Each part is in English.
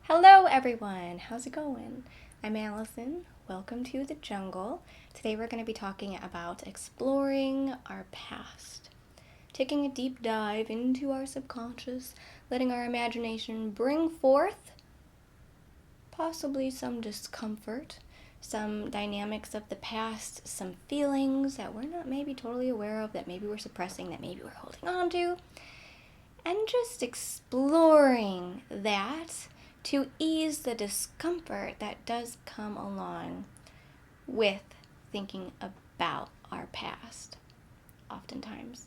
Hello everyone, how's it going? I'm Allison. Welcome to the jungle. Today we're going to be talking about exploring our past, taking a deep dive into our subconscious, letting our imagination bring forth possibly some discomfort, some dynamics of the past, some feelings that we're not maybe totally aware of, that maybe we're suppressing, that maybe we're holding on to, and just exploring that to ease the discomfort that does come along with thinking about our past, oftentimes.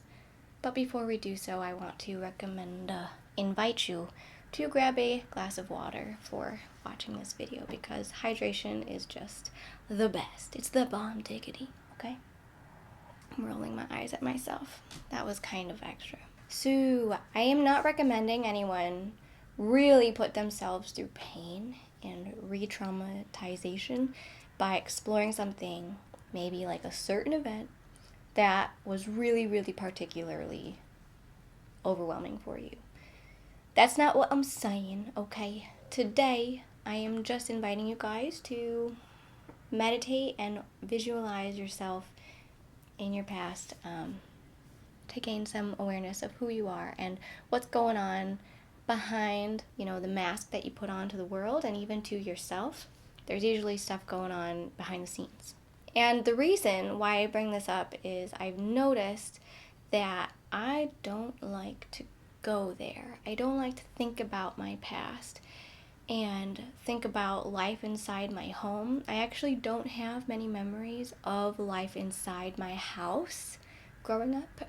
But before we do so, I want to invite you to grab a glass of water for watching this video because hydration is just the best. It's the bomb diggity, okay? I'm rolling my eyes at myself. That was kind of extra. So, I am not recommending anyone really put themselves through pain and retraumatization by exploring something, maybe like a certain event, that was really, really particularly overwhelming for you. That's not what I'm saying, okay? Today, I am just inviting you guys to meditate and visualize yourself in your past, to gain some awareness of who you are and what's going on behind, the mask that you put on to the world and even to yourself. There's usually stuff going on behind the scenes. And the reason why I bring this up is I've noticed that I don't like to go there. I don't like to think about my past and think about life inside my home. I actually don't have many memories of life inside my house growing up.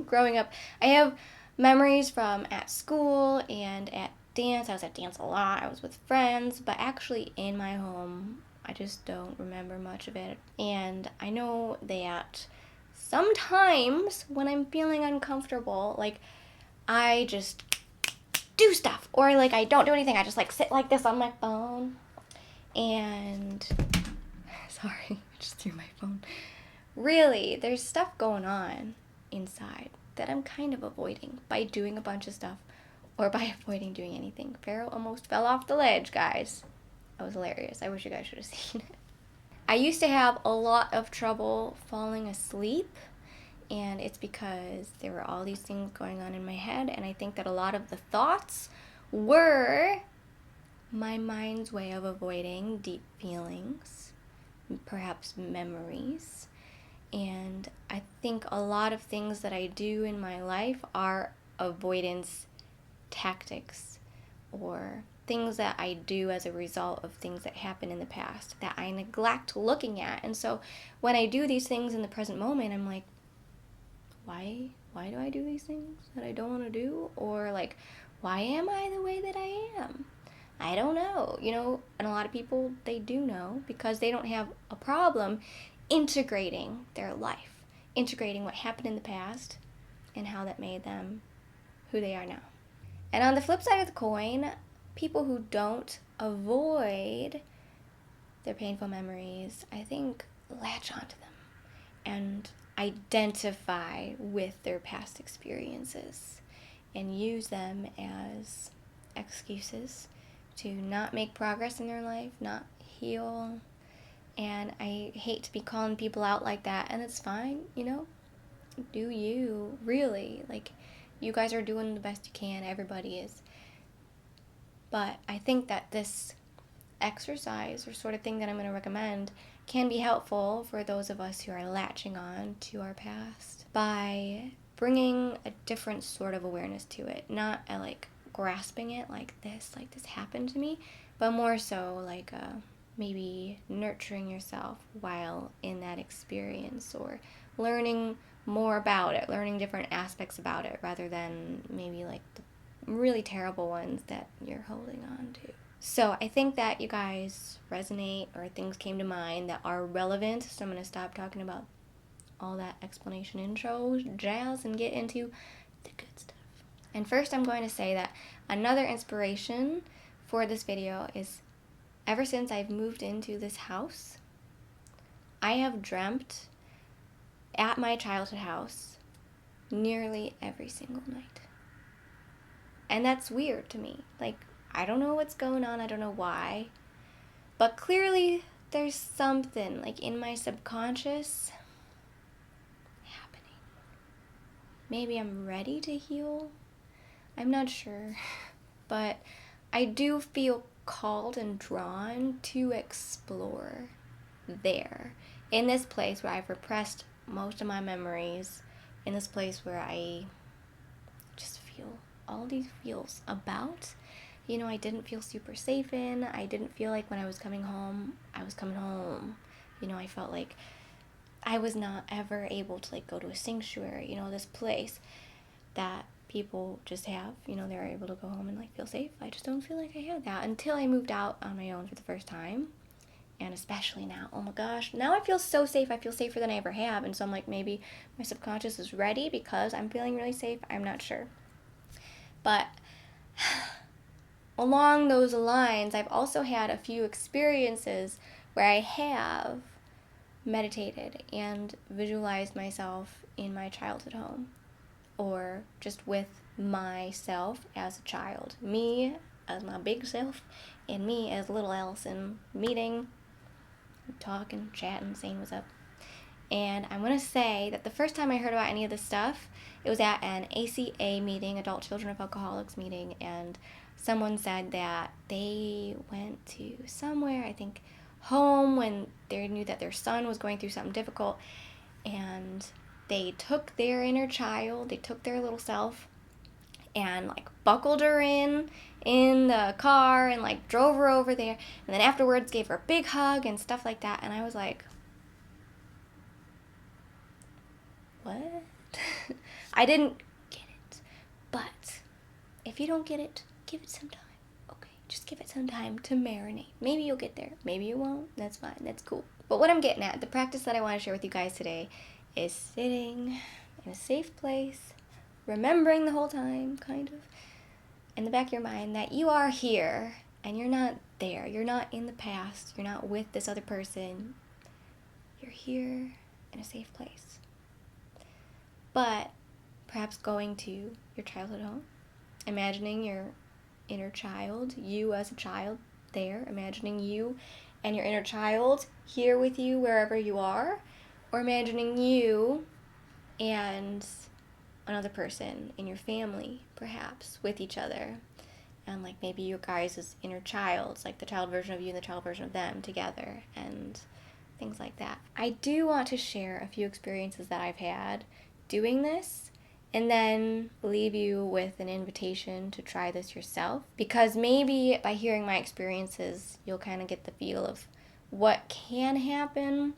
Growing up. I have memories from at school and at dance. I was at dance a lot. I was with friends, but actually in my home, I just don't remember much of it. And I know that sometimes when I'm feeling uncomfortable, I just do stuff, or I don't do anything. I just sit like this on my phone and sorry, I just threw my phone. Really, there's stuff going on inside that I'm kind of avoiding by doing a bunch of stuff or by avoiding doing anything. Pharaoh almost fell off the ledge, guys. That was hilarious. I wish you guys should have seen it. I used to have a lot of trouble falling asleep, and it's because there were all these things going on in my head, and I think that a lot of the thoughts were my mind's way of avoiding deep feelings, perhaps memories. And I think a lot of things that I do in my life are avoidance tactics or things that I do as a result of things that happened in the past that I neglect looking at. And so when I do these things in the present moment, I'm like, why do I do these things that I don't want to do? Or why am I the way that I am? I don't know, and a lot of people, they do know because they don't have a problem integrating their life, integrating what happened in the past and how that made them who they are now. And on the flip side of the coin, people who don't avoid their painful memories, I think, latch onto them and identify with their past experiences and use them as excuses to not make progress in their life, not heal. And I hate to be calling people out like that, and it's fine, do you, really. You guys are doing the best you can, everybody is. But I think that this exercise or sort of thing that I'm going to recommend can be helpful for those of us who are latching on to our past by bringing a different sort of awareness to it. Not grasping it like this happened to me, but more so maybe nurturing yourself while in that experience or learning more about it, learning different aspects about it rather than maybe the really terrible ones that you're holding on to. So I think that you guys resonate or things came to mind that are relevant. So I'm going to stop talking about all that explanation intro jazz and get into the good stuff. And first I'm going to say that another inspiration for this video is ever since I've moved into this house, I have dreamt at my childhood house nearly every single night. And that's weird to me. I don't know what's going on. I don't know why. But clearly there's something like in my subconscious happening. Maybe I'm ready to heal. I'm not sure. But I do feel called and drawn to explore there. In this place where I've repressed most of my memories. In this place where I just feel all these feels about. I didn't feel super safe in. I didn't feel like when I was coming home, I was coming home. I felt like I was not ever able to like go to a sanctuary, this place that people just have, they're able to go home and like feel safe. I just don't feel like I had that until I moved out on my own for the first time. And especially now, oh my gosh, now I feel so safe. I feel safer than I ever have. And so I'm like, maybe my subconscious is ready because I'm feeling really safe. I'm not sure. But along those lines, I've also had a few experiences where I have meditated and visualized myself in my childhood home, or just with myself as a child. Me as my big self, and me as little Allison, meeting, talking, chatting, saying what's up. And I want to say that the first time I heard about any of this stuff, it was at an ACA meeting, Adult Children of Alcoholics meeting, and someone said that they went to somewhere, I think home, when they knew that their son was going through something difficult, and they took their inner child, they took their little self, and like buckled her in the car and like drove her over there, and then afterwards gave her a big hug and stuff like that. And I was like, what? I didn't get it. But if you don't get it, give it some time. Okay, just give it some time to marinate. Maybe you'll get there. Maybe you won't. That's fine. That's cool. But what I'm getting at, the practice that I want to share with you guys today, is sitting in a safe place, remembering the whole time, kind of, in the back of your mind, that you are here and you're not there. You're not in the past. You're not with this other person. You're here in a safe place. But perhaps going to your childhood home, imagining your inner child, you as a child there, imagining you and your inner child here with you wherever you are, or imagining you and another person in your family, perhaps, with each other. And like maybe you guys as inner childs, like the child version of you and the child version of them together, and things like that. I do want to share a few experiences that I've had doing this, and then leave you with an invitation to try this yourself, because maybe by hearing my experiences, you'll kind of get the feel of what can happen,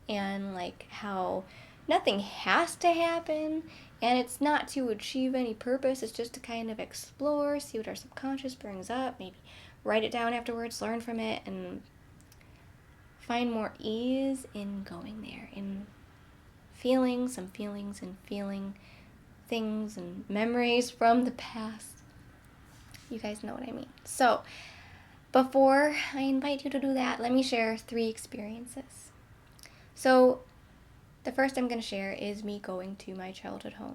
and like how nothing has to happen, and it's not to achieve any purpose. It's just to kind of explore, see what our subconscious brings up, maybe write it down afterwards, learn from it, and find more ease in going there, in feeling some feelings and feeling things and memories from the past. You guys know what I mean. So before I invite you to do that, let me share 3 experiences. So the first I'm going to share is me going to my childhood home.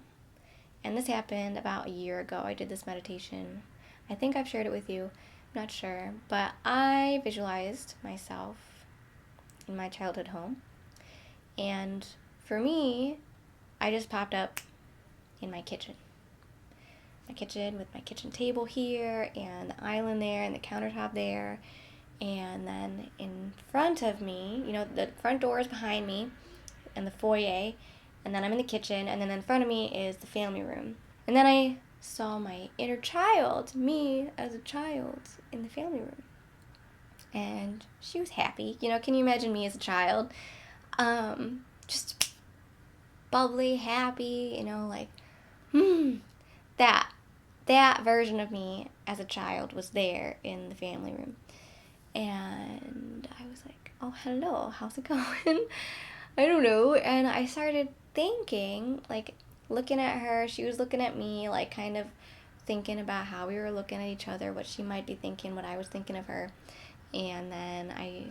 And this happened about a year ago. I did this meditation. I think I've shared it with you. I'm not sure. But I visualized myself in my childhood home. And for me, I just popped up in my kitchen. My kitchen with my kitchen table here, and the island there, and the countertop there. And then in front of me, the front door is behind me, and the foyer, and then I'm in the kitchen, and then in front of me is the family room. And then I saw my inner child, me as a child, in the family room. And she was happy. Can you imagine me as a child? Just bubbly, happy, like, that version of me as a child was there in the family room. And I was like, oh, hello, how's it going? I don't know. And I started thinking, like, looking at her, she was looking at me, like, kind of thinking about how we were looking at each other, what she might be thinking, what I was thinking of her. And then I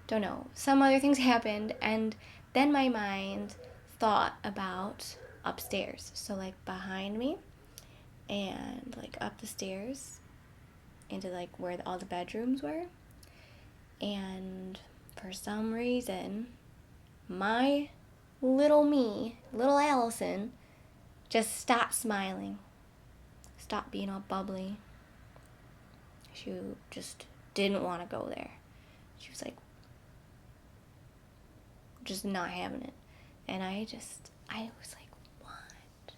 don't know, some other things happened, and then my mind thought about upstairs. So like behind me and like up the stairs into like where all the bedrooms were. And for some reason, my little Allison, just stopped smiling, stopped being all bubbly. She just didn't want to go there. She was like, just not having it. And I was like, what?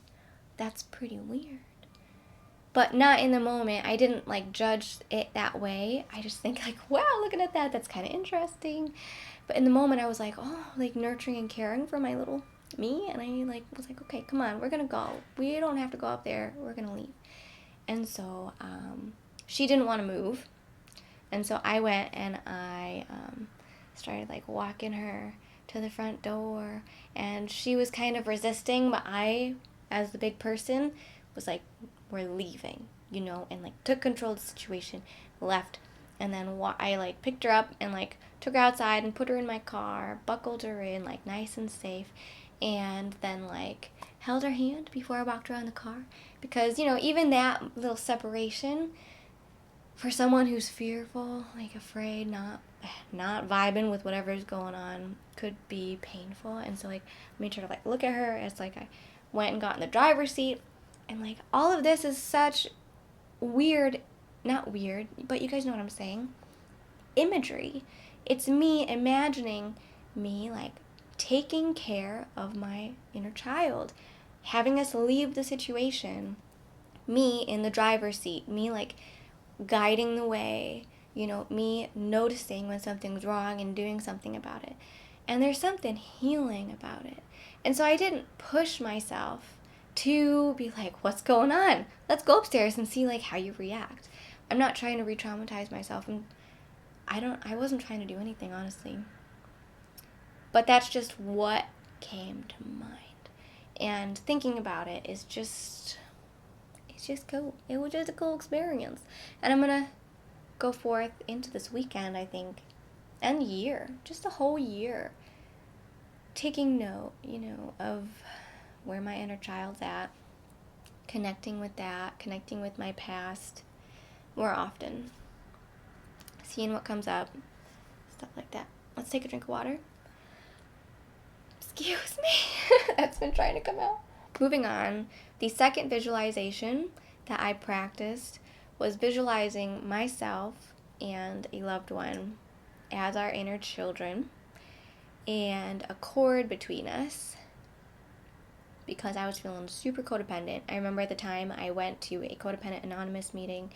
That's pretty weird. But not in the moment. I didn't like judge it that way. I just think like, wow, looking at that, that's kind of interesting. But in the moment I was like, oh, like nurturing and caring for my little me. And I like was like, okay, come on, we're going to go. We don't have to go up there. We're going to leave. And so she didn't want to move. And so I went and I started like walking her to the front door. And she was kind of resisting, but I, as the big person, was like, we're leaving, you know, and like took control of the situation, left. And then I like picked her up and like took her outside and put her in my car, buckled her in like nice and safe. And then like held her hand before I walked her around the car. Because, you know, even that little separation, for someone who's fearful, like afraid, not vibing with whatever's going on, could be painful. And so like I made sure to like look at her. It's like I went and got in the driver's seat, and like all of this is such weird, not weird, but you guys know what I'm saying, imagery. It's me imagining me like taking care of my inner child, having us leave the situation, me in the driver's seat, me like guiding the way, you know, me noticing when something's wrong and doing something about it. And there's something healing about it. And so I didn't push myself to be like, what's going on? Let's go upstairs and see like how you react. I'm not trying to re-traumatize myself, and I wasn't trying to do anything, honestly. But that's just what came to mind. And thinking about it is just, it's just cool. It was just a cool experience. And I'm going to go forth into this weekend, I think, and year, just a whole year, taking note, you know, of where my inner child's at, connecting with that, connecting with my past more often, seeing what comes up, stuff like that. Let's take a drink of water. Excuse me. That's been trying to come out. Moving on, the second visualization that I practiced was visualizing myself and a loved one as our inner children, and a cord between us, because I was feeling super codependent. I remember at the time I went to a Codependent Anonymous meeting,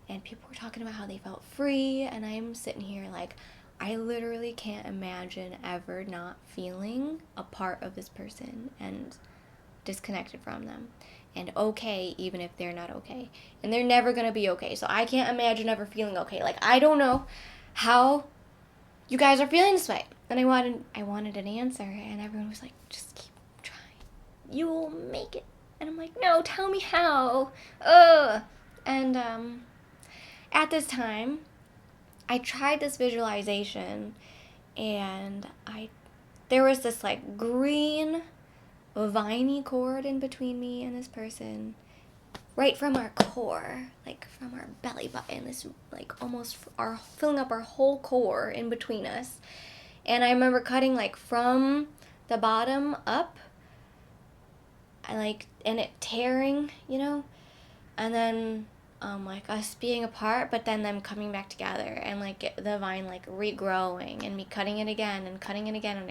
and people were talking about how they felt free, and I'm sitting here like, I literally can't imagine ever not feeling a part of this person and disconnected from them, and okay even if they're not okay, and they're never gonna be okay. So I can't imagine ever feeling okay. Like, I don't know how you guys are feeling this way. And I wanted an answer, and everyone was like, just keep trying, you will make it. And I'm like, no, tell me how. And at this time I tried this visualization, and there was this like green viney cord in between me and this person, right from our core, like from our belly button, this like almost filling up our whole core in between us. And I remember cutting like from the bottom up, and it tearing, you know, and then like us being apart, but then them coming back together, and like the vine like regrowing, and me cutting it again and cutting it again, and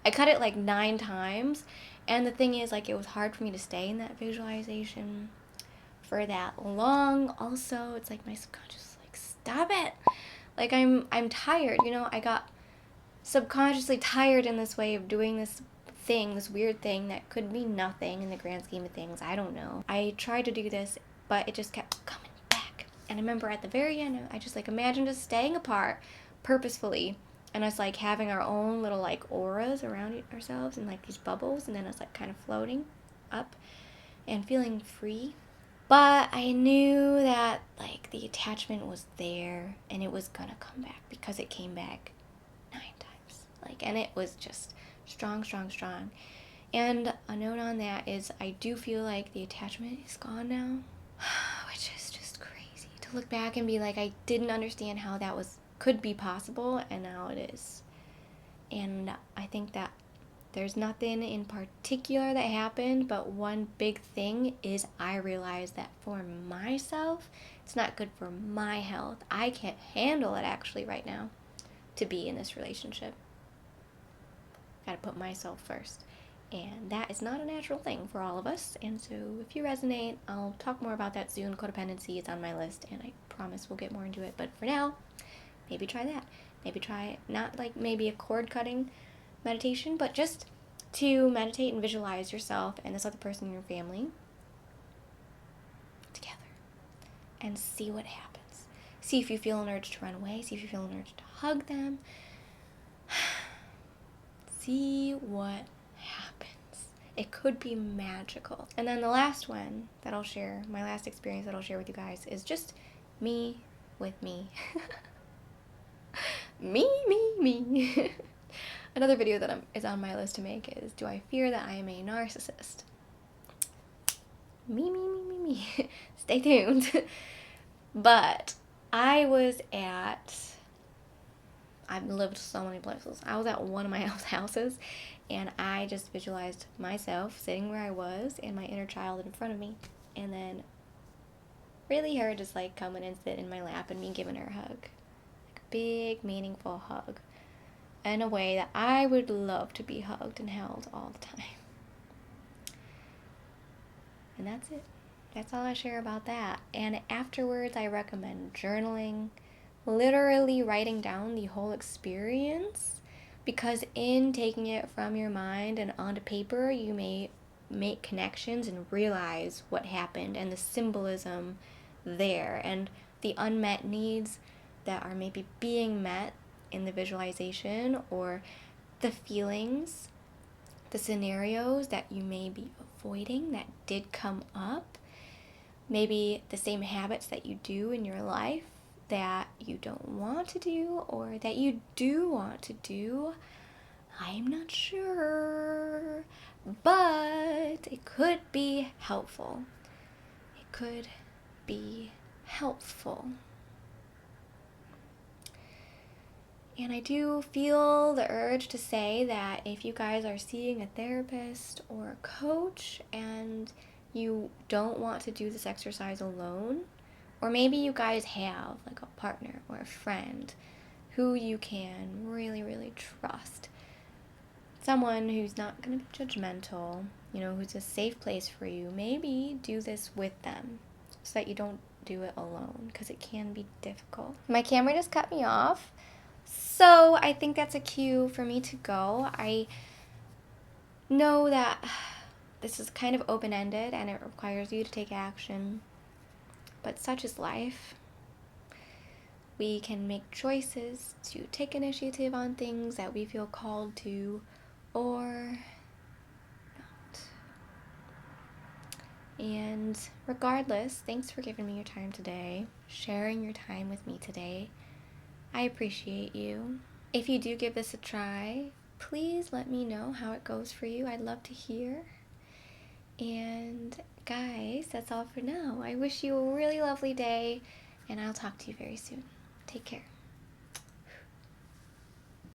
I cut it like 9 times. And the thing is, like, it was hard for me to stay in that visualization for that long. Also, it's like my subconscious is like, stop it. Like, I'm tired, you know. I got subconsciously tired in this way of doing this thing, this weird thing that could be nothing in the grand scheme of things. I don't know. I tried to do this, but it just kept coming back. And I remember at the very end, I just like imagined us staying apart purposefully, and us like having our own little like auras around ourselves, and like these bubbles, and then us like kind of floating up and feeling free. But I knew that like the attachment was there, and it was gonna come back, because it came back 9 times. Like, and it was just strong, strong, strong. And a note on that is, I do feel like the attachment is gone now, which is just crazy to look back and be like, I didn't understand how that could be possible, and now it is. And I think that there's nothing in particular that happened, but one big thing is I realized that for myself, it's not good for my health. I can't handle it actually right now to be in this relationship. Gotta put myself first. And that is not a natural thing for all of us. And so if you resonate, I'll talk more about that soon. Codependency is on my list, and I promise we'll get more into it. But for now, maybe try that. Maybe try not like maybe a cord cutting meditation, but just to meditate and visualize yourself and this other person in your family together and see what happens. See if you feel an urge to run away. See if you feel an urge to hug them. See what happens. It could be magical. And then the last one that I'll share, my last experience that I'll share with you guys, is just me with me. me. Another video that is on my list to make is, do I fear that I am a narcissist? Me. Stay tuned. But I've lived so many places. I was at one of my houses, and I just visualized myself sitting where I was and my inner child in front of me, and then really her just like coming and sit in my lap and me giving her a hug, like a big meaningful hug, in a way that I would love to be hugged and held all the time. And that's it. That's all I share about that. And afterwards, I recommend journaling, literally writing down the whole experience, because in taking it from your mind and onto paper, you may make connections and realize what happened and the symbolism there and the unmet needs that are maybe being met in the visualization, or the feelings, the scenarios that you may be avoiding that did come up, maybe the same habits that you do in your life that you don't want to do or that you do want to do. I'm not sure, but it could be helpful. It could be helpful. And I do feel the urge to say that if you guys are seeing a therapist or a coach and you don't want to do this exercise alone, or maybe you guys have like a partner or a friend who you can really, really trust, someone who's not going to be judgmental, who's a safe place for you, maybe do this with them so that you don't do it alone, because it can be difficult. My camera just cut me off. So I think that's a cue for me to go. I know that this is kind of open-ended and it requires you to take action, but such is life. We can make choices to take initiative on things that we feel called to, or not. And regardless, thanks for giving me your time today, sharing your time with me today. I appreciate you. If you do give this a try, please let me know how it goes for you. I'd love to hear. And guys, that's all for now. I wish you a really lovely day, and I'll talk to you very soon. Take care.